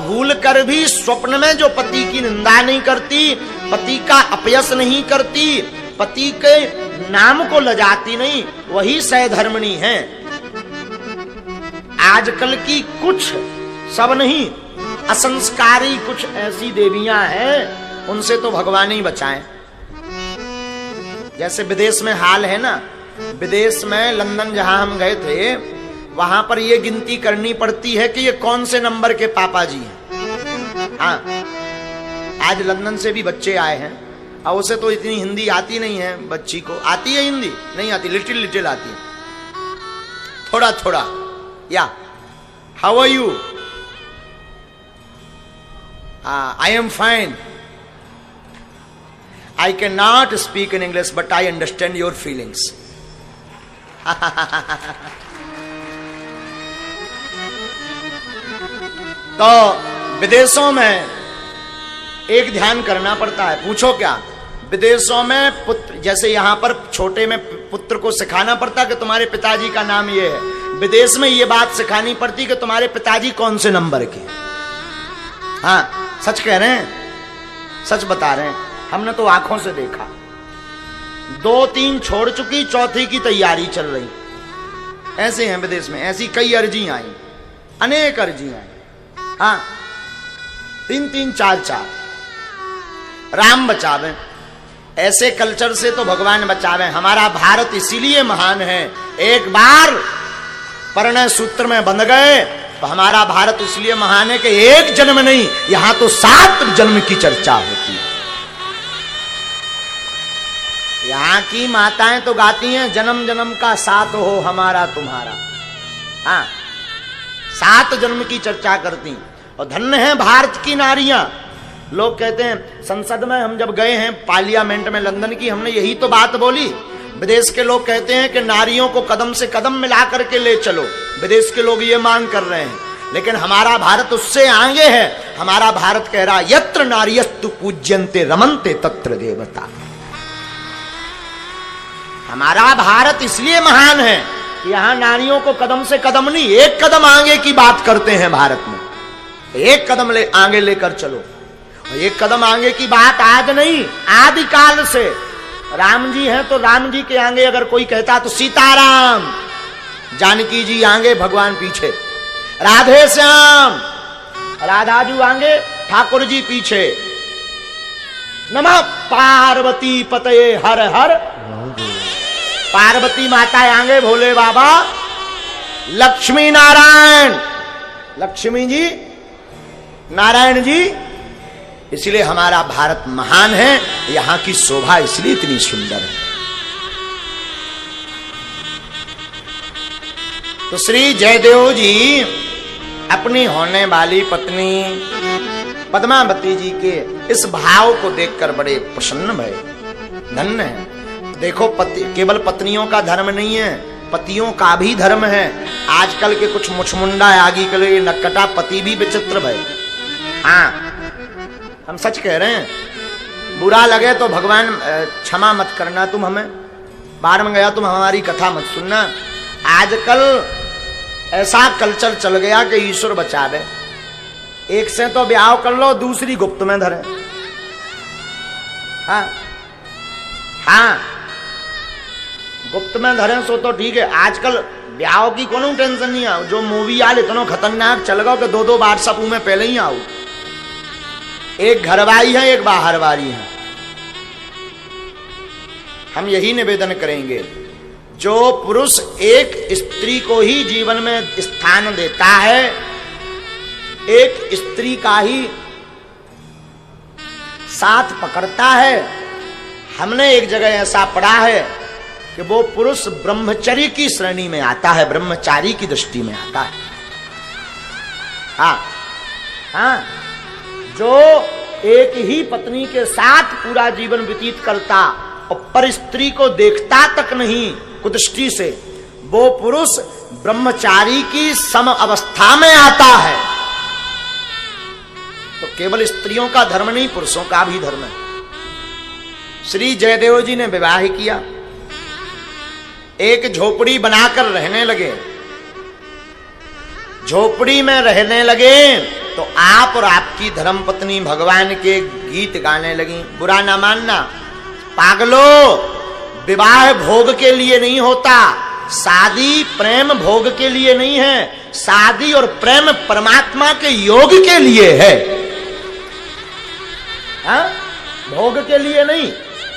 भूल कर भी स्वप्न में जो पति की निंदा नहीं करती, पति का अपयश नहीं करती, पति के नाम को लजाती नहीं, वही सहधर्मिणी है। आजकल की कुछ, सब नहीं, असंस्कारी कुछ ऐसी देवियां हैं, उनसे तो भगवान ही बचाएं। जैसे विदेश में हाल है ना, विदेश में लंदन जहां हम गए थे, वहां पर यह गिनती करनी पड़ती है कि ये कौन से नंबर के पापा जी हैं। हाँ, आज लंदन से भी बच्चे आए हैं, और उसे तो इतनी हिंदी आती नहीं है, बच्ची को आती है हिंदी, नहीं आती, लिटिल लिटिल आती है, थोड़ा थोड़ा। या how are you? I am fine. I cannot speak in English, but I understand your feelings. तो विदेशों में एक ध्यान करना पड़ता है। पूछो क्या? विदेशों में पुत्र, जैसे यहां पर छोटे में पुत्र को सिखाना पड़ता कि तुम्हारे पिताजी का नाम ये है, विदेश में ये बात सिखानी पड़ती कि तुम्हारे पिताजी कौन से नंबर के। हाँ, सच कह रहे हैं, सच बता रहे हैं, हमने तो आंखों से देखा। 2-3 छोड़ चुकी, चौथी की तैयारी चल रही। ऐसे हैं विदेश में, ऐसी कई अर्जी आई, अनेक अर्जी आई। हाँ, 3-3, 4-4। राम बचावे, ऐसे कल्चर से तो भगवान बचावे। हमारा भारत इसीलिए महान है, एक बार परिणय सूत्र में बंध गए तो हमारा भारत इसलिए महान है कि एक जन्म नहीं, यहां तो 7 जन्म की चर्चा होती है। यहाँ की माताएं तो गाती हैं, जन्म जन्म का साथ हो हमारा तुम्हारा। हाँ, 7 जन्म की चर्चा करती। और धन्य है भारत की नारियां। लोग कहते हैं, संसद में हम जब गए हैं, पार्लियामेंट में लंदन की, हमने यही तो बात बोली। विदेश के लोग कहते हैं कि नारियों को कदम से कदम मिला करके ले चलो, विदेश के लोग ये मांग कर रहे हैं। लेकिन हमारा भारत उससे आगे है। हमारा भारत कह रहा, यत्र नार्यस्तु पूज्यन्ते रमन्ते तत्र देवता। हमारा भारत इसलिए महान है कि यहां नारियों को कदम से कदम नहीं, एक कदम आगे की बात करते हैं। भारत में एक कदम आगे लेकर चलो। और एक कदम आगे की बात आज नहीं, आदिकाल से। राम जी हैं तो राम जी के आगे अगर कोई कहता तो सीताराम, जानकी जी आगे, भगवान पीछे, राधे श्याम, राधाजू आगे, ठाकुर जी पीछे। नमः पार्वती पतये हर हर, पार्वती माता आगे, भोले बाबा, लक्ष्मी नारायण, लक्ष्मी जी, नारायण जी। इसलिए हमारा भारत महान है, यहां की शोभा इसलिए इतनी सुंदर है। तो श्री जयदेव जी अपनी होने वाली पत्नी पद्मावती जी के इस भाव को देखकर बड़े प्रसन्न भये। धन्य है। देखो, पति केवल पत्नियों का धर्म नहीं है, पतियों का भी धर्म है। आजकल के कुछ मुछमुंडा आगे के लिए नक्कटा पति भी विचित्र भय। हाँ, हम सच कह रहे हैं। बुरा लगे तो भगवान क्षमा मत करना, तुम हमें बाहर में गया, तुम हमारी कथा मत सुनना। आजकल ऐसा कल्चर चल गया कि ईश्वर बचावे, एक से तो ब्याह कर लो, दूसरी गुप्त में धरे। हाँ हाँ, गुप्त में धरे सो तो ठीक है। आजकल ब्याह की कोनो टेंशन नहीं है। जो मूवी आल इतना खतरनाक चल गया कि 2-2 व्हाट्सएप में पहले ही आओ। एक घरवारी है, एक बाहरवारी है। हम यही निवेदन करेंगे, जो पुरुष एक स्त्री को ही जीवन में स्थान देता है, एक स्त्री का ही साथ पकड़ता है, हमने एक जगह ऐसा पढ़ा है कि वो पुरुष ब्रह्मचर्य की श्रेणी में आता है, ब्रह्मचारी की दृष्टि में आता है। हाँ हाँ, जो एक ही पत्नी के साथ पूरा जीवन व्यतीत करता और पर स्त्री को देखता तक नहीं कुदृष्टि से, वो पुरुष ब्रह्मचारी की सम अवस्था में आता है। तो केवल स्त्रियों का धर्म नहीं, पुरुषों का भी धर्म है। श्री जयदेव जी ने विवाह किया, एक झोपड़ी बनाकर रहने लगे। झोपड़ी में रहने लगे तो आप और आपकी धर्मपत्नी भगवान के गीत गाने लगी। बुरा ना मानना पागलो, विवाह भोग के लिए नहीं होता, शादी प्रेम भोग के लिए नहीं है, शादी और प्रेम परमात्मा के योग के लिए है, हा? भोग के लिए नहीं।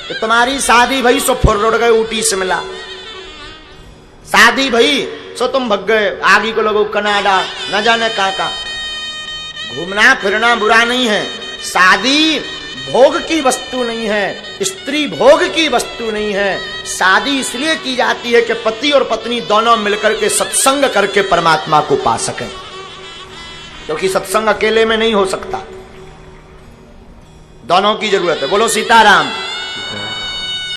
तो तुम्हारी शादी भई सो फुर्र गए ऊटी शिमला, शादी भई सो तुम भग गए आगे को लोगों कनाडा न जाने कहां। घूमना फिरना बुरा नहीं है, शादी भोग की वस्तु नहीं है, स्त्री भोग की वस्तु नहीं है। शादी इसलिए की जाती है कि पति और पत्नी दोनों मिलकर के सत्संग करके परमात्मा को पा सकें, क्योंकि सत्संग अकेले में नहीं हो सकता, दोनों की जरूरत है। बोलो सीताराम।